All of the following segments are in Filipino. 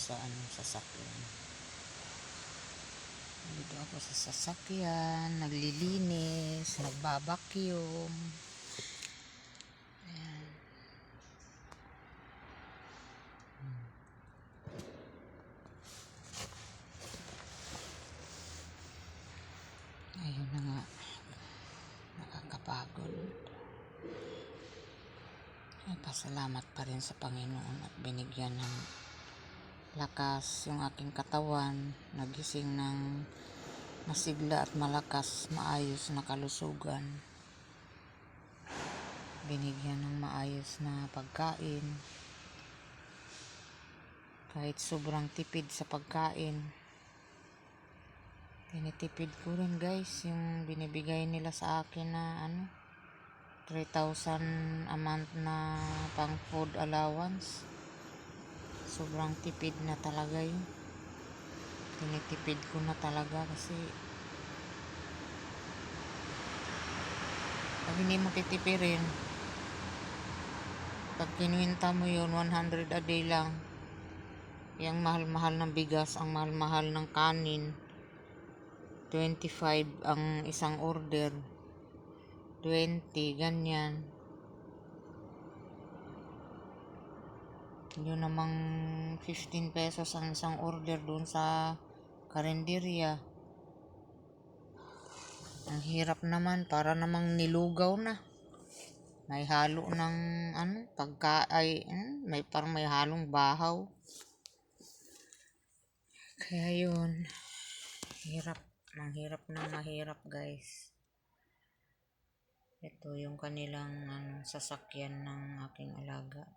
sa sasakyan. Dito ako sa sasakyan, naglilinis, nagbabacuum. Ayan. Ayun na nga, nakakapagod. Ay, pasalamat pa rin sa Panginoon at binigyan ng lakas yung aking katawan, nagising ng masigla at malakas, maayos na kalusugan. Binigyan ng maayos na pagkain. Kahit sobrang tipid sa pagkain, tinitipid ko rin guys yung binibigay nila sa akin na 3,000 a month na pang food allowance. Sobrang tipid na talaga yun. Tinitipid ko na talaga kasi pag hindi mo titipirin, pag kinuwinta mo yun 100 a day lang, yung mahal-mahal ng bigas, ang mahal-mahal ng kanin, 25 ang isang order, 20 ganyan. Yun namang 15 pesos ang isang order doon sa karinderya. Ang hirap naman, para namang nilugaw na. May halo ng parang may halong bahaw. Kaya yun, hirap, mahirap guys. Ito yung kanilang sasakyan ng aking alaga.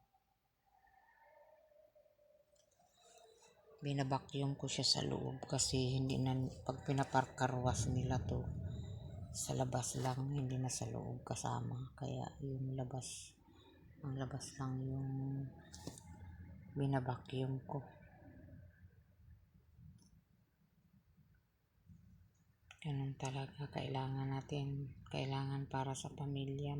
Binabakyum ko siya sa loob kasi hindi na, pag pinaparkarwas nila to sa labas lang, hindi na sa loob kasama. Kaya yung labas, ang labas lang yung binabakyum ko. Ganun talaga, kailangan para sa pamilya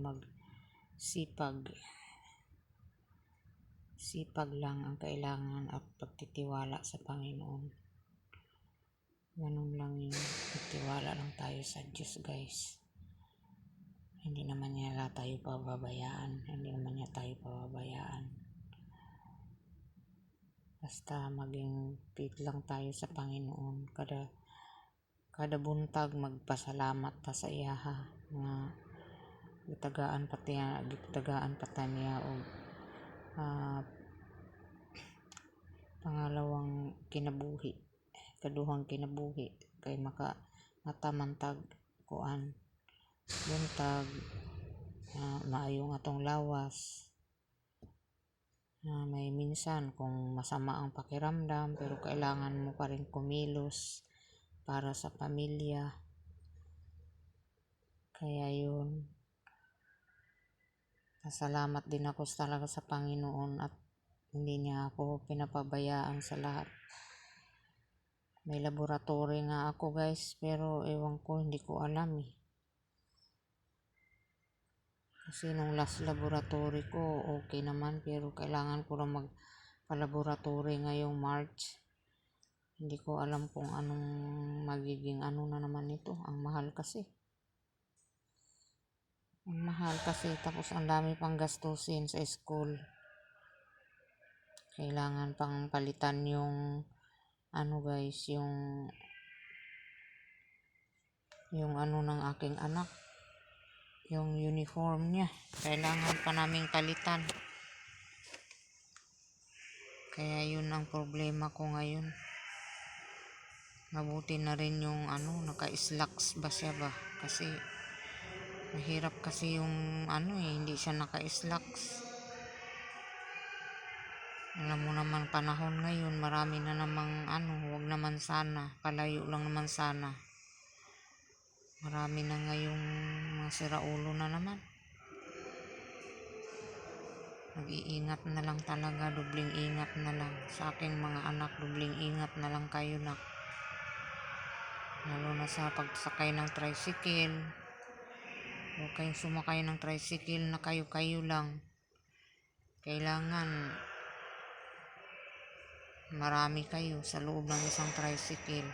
sipag lang ang kailangan at pagtitiwala sa Panginoon. Ganun lang yun, pagtiwala lang tayo sa Diyos guys. Hindi naman niya tayo pababayaan, basta maging fit lang tayo sa Panginoon. Kada buntag magpasalamat ta sa iyaha nga gitagaan pa niya og pangalawang kinabuhi, kaduhang kinabuhi, kay matamantag kuan buntag, maayong atong lawas. May minsan kung masama ang pakiramdam pero kailangan mo pa rin kumilos para sa pamilya. Kaya yun, pasalamat din ako talaga sa Panginoon at hindi niya ako pinapabayaan sa lahat. May laboratory nga ako guys, pero ewan ko, hindi ko alam eh. Kasi nung last laboratory ko, okay naman, pero kailangan ko lang magpa-laboratory ngayong March. Hindi ko alam kung anong magiging na naman ito. Ang mahal kasi. Tapos ang dami pang gastusin sa school. Kailangan pang palitan yung guys, yung ng aking anak. Yung uniform niya. Kailangan pa naming palitan. Kaya yun ang problema ko ngayon. Mabuti na rin yung naka-slacks ba siya ba? Kasi mahirap kasi yung hindi siya naka-slacks. Alam mo naman panahon ngayon, marami na namang wag naman sana, palayo lang naman sana. Marami na ngayong mga siraulo na naman. Mag-iingat na lang talaga, dubling ingat na lang. Sa aking mga anak, dubling ingat na lang kayo na. Lalo na sa pagsakay ng tricycle. Huwag kayong sumakay ng tricycle na kayo-kayo lang. Kailangan marami kayo sa loob ng isang tricycle.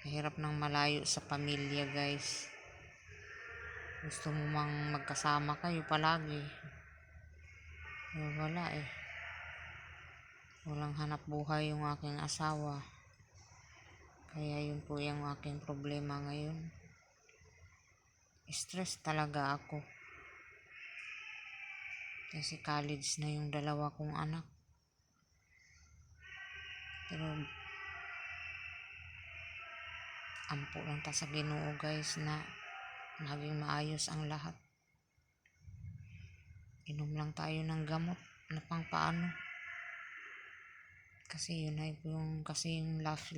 Mahirap ng malayo sa pamilya, guys. Gusto mo mang magkasama kayo palagi, wala eh. Walang hanap buhay yung aking asawa, kaya yun po yung aking problema ngayon. Stress talaga ako kasi college na yung dalawa kong anak. Pero ampo lang ta sa Ginoo, guys, na maging maayos ang lahat. Inom lang tayo ng gamot na pang paano, kasi yun ay yung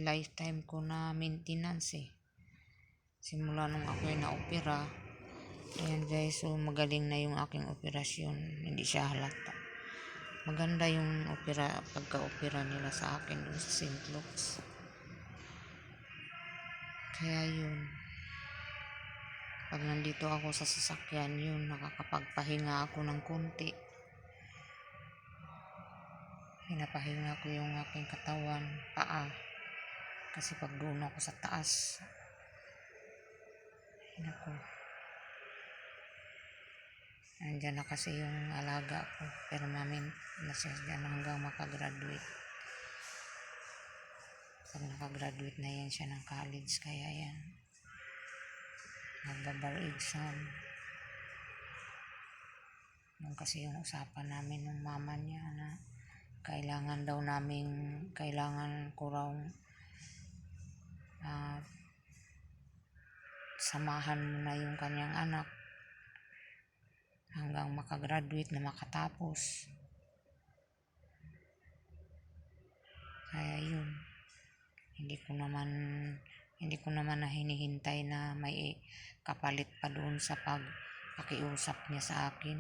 lifetime ko na maintenance eh. Simula nung ako ay na-opera. Ayan, guys, so magaling na yung aking operasyon, hindi siya halata. Maganda yung pagka-opera nila sa akin dun sa St. Luke's. Kaya yun, pag nandito ako sa sasakyan, yun, nakakapagpahinga ako ng konti. Pinapahinga ko yung aking katawan, paa. Kasi pag doon ako sa taas, nako, andyan na kasi yung alaga ko. Permanent na siya dyan hanggang makagraduate. Pag nakagraduate na yan siya ng college, kaya yan, nagbabar exam. Yung kasi yung usapan namin ng mama niya na kailangan ko raw samahan mo na yung kanyang anak hanggang makagraduate na makatapos. Kaya yun, hindi ko naman na hinihintay na may kapalit pa doon sa pakiusap niya sa akin.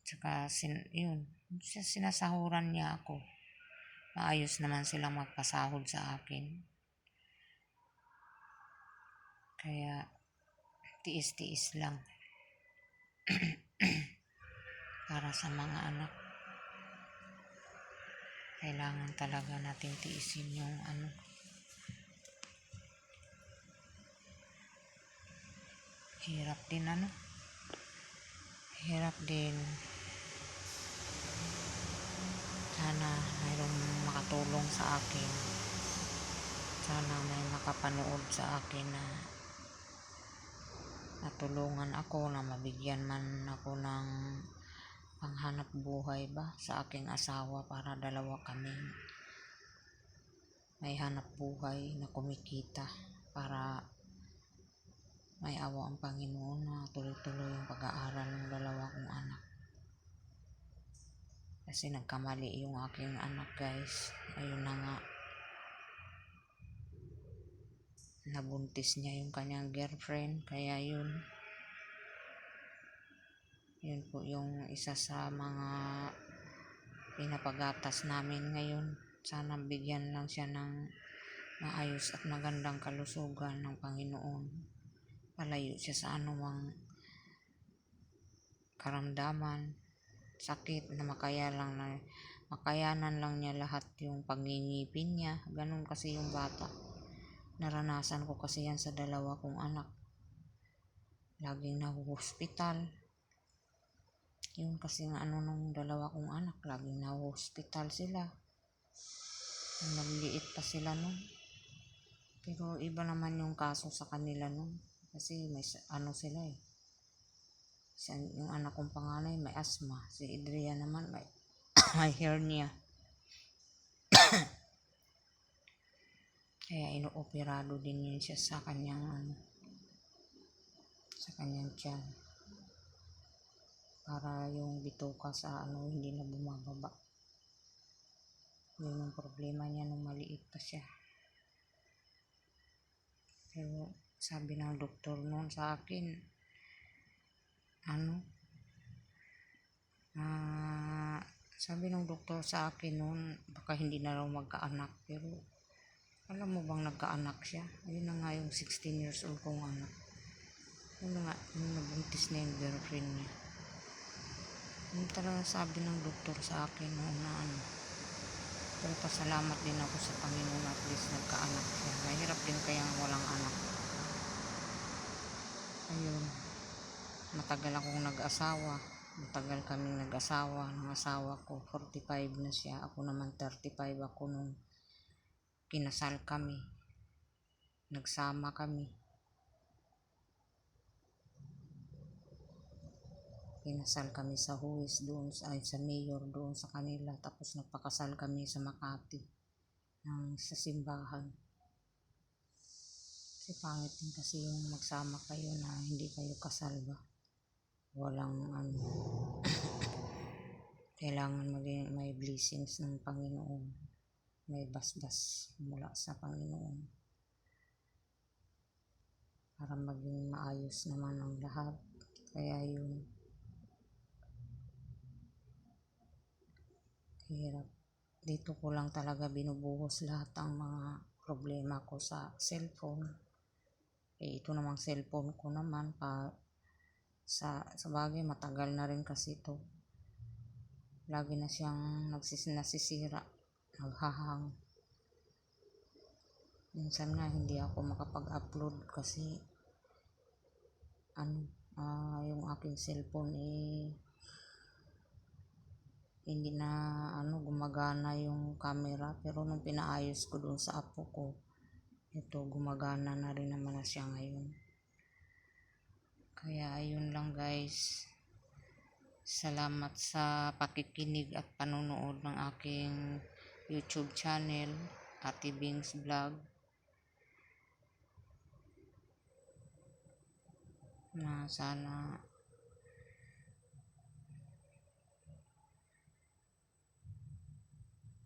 Tsaka yun, sinasahuran niya ako. Maayos naman silang magpasahod sa akin. Kaya tiis-tiis lang para sa mga anak. Kailangan talaga natin tiisin yung hirap din. Sana mayroong makatulong sa akin. Sana may makapanood sa akin na natulungan ako, na mabigyan man ako ng panghanap buhay ba sa aking asawa, para dalawa kami may hanap buhay na kumikita, para may awa ang Panginoon na tuloy-tuloy yung pag-aaral ng dalawa kong anak. Kasi nagkamali yung aking anak, guys. Ayun na nga, nabuntis niya yung kanyang girlfriend. Kaya yun po yung isa sa mga pinapagatas namin ngayon. Sana bigyan lang siya ng maayos at magandang kalusugan ng Panginoon. Palayo siya sa anumang karamdaman, sakit, na makayanan lang niya lahat yung pagngingipin niya. Ganun kasi yung bata. Naranasan ko kasi yan sa dalawa kong anak. Laging nahuhospital. Yun kasi nga nung dalawa kong anak, laging nahuhospital sila. Nagliit pa sila nun. Pero iba naman yung kaso sa kanila nun. Kasi may sila eh. Yung anak kong panganay may asthma. Si Adrian naman may hernia. Kaya ino-operado din yun siya sa kanyang tiyan. Para yung bituka sa hindi na bumababa. Yun yung problema niya nung maliit pa siya. Pero sabi ng doktor noon sa akin, sabi ng doktor sa akin noon, baka hindi na raw magkaanak. Pero alam mo bang nagkaanak siya? Ayun na nga yung 16 years old kong anak. Yun na nga, yung nabuntis na yung girlfriend niya. Yun talaga sabi ng doktor sa akin noon na ano. Pero pasalamat din ako sa Panginoon at least nagkaanak siya. Mahirap din kaya walang anak. Ayun, matagal akong nag-asawa. Matagal kaming nag-asawa ng asawa ko. 45 na siya. Ako naman 35 ako nung kinasal kami. Nagsama kami. Kinasal kami sa huwis doon sa mayor doon sa kanila. Tapos nagpakasal kami sa Makati sa simbahan. Kasi pangit din kasi yung magsama kayo na hindi kayo kasal ba. Walang ano. Kailangan may blessings ng Panginoon. May basbas mula sa Panginoon. Para maging maayos naman ang lahat. Kaya yun. Hirap. Dito ko lang talaga binubuhos lahat ang mga problema ko sa cellphone. Ito namang cellphone ko naman sa bagay matagal na rin kasi ito. Lagi na siyang nasisira, naghahang. Minsan nga hindi ako makapag-upload kasi yung aking cellphone hindi na gumagana yung camera, pero nung pinaayos ko doon sa apo ko, ito gumagana na rin naman na siya ngayon. Kaya ayun lang guys. Salamat sa pakikinig at panonood ng aking YouTube channel, Ate Bings Vlog. Na sana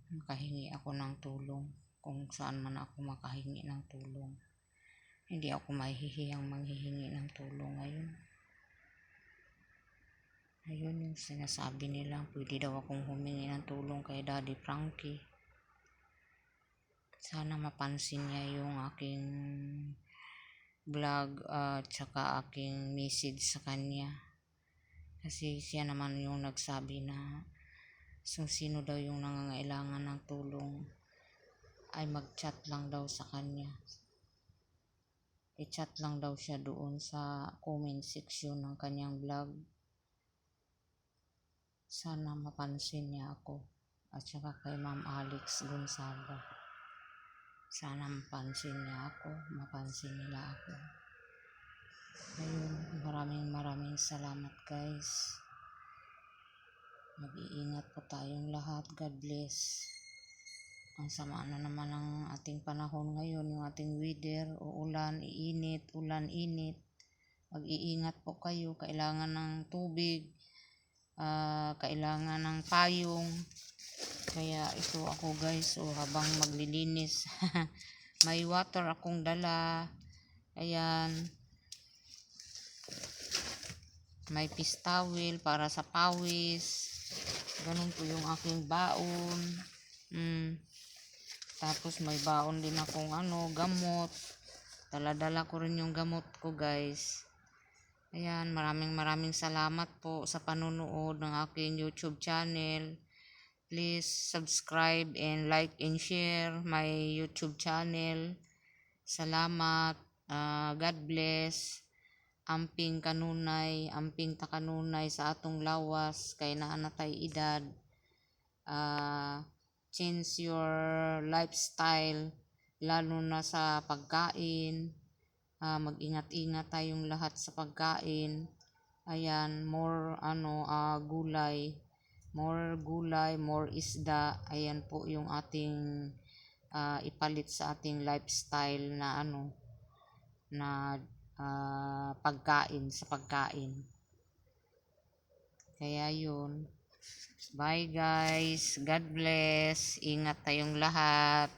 makahingi ako ng tulong kung saan man ako makahingi ng tulong. Hindi ako mahihiyang manghihingi ng tulong ngayon. Ayun yung sinasabi nila, pwede daw akong humingi ng tulong kay Daddy Frankie. Sana mapansin niya yung aking vlog at saka aking message sa kanya. Kasi siya naman yung nagsabi na sino daw yung nangangailangan ng tulong ay mag-chat lang daw sa kanya. I-chat lang daw siya doon sa comment section ng kanyang vlog. Sana mapansin niya ako at saka kay Ma'am Alex Gonzaga. Sana mapansin niya ako, mapansin nila ako. Ayun, maraming salamat guys. Mag-iingat po tayong lahat. God bless. Ang sama na naman ng ating panahon ngayon, yung ating weather, uulan, iinit, ulan, init. Mag-iingat po kayo, kailangan ng tubig, kailangan ng payong. Kaya ito ako guys, habang maglilinis, may water akong dala. Ayan. May fish towel para sa pawis. Ganun po yung aking baon. Tapos may baon din akong gamot. Dala-dala ko rin yung gamot ko guys. Ayan, maraming salamat po sa panonood ng aking YouTube channel. Please subscribe and like and share my YouTube channel. Salamat. God bless. Amping kanunay, amping takanunay sa atong lawas kay naanatay edad. Change your lifestyle lalo na sa pagkain. Mag-ingat-ingat tayong lahat sa pagkain. Ayan, more gulay, more isda. Ayan po yung ating ipalit sa ating lifestyle na pagkain sa pagkain. Kaya yun. Bye guys. God bless. Ingat tayong lahat.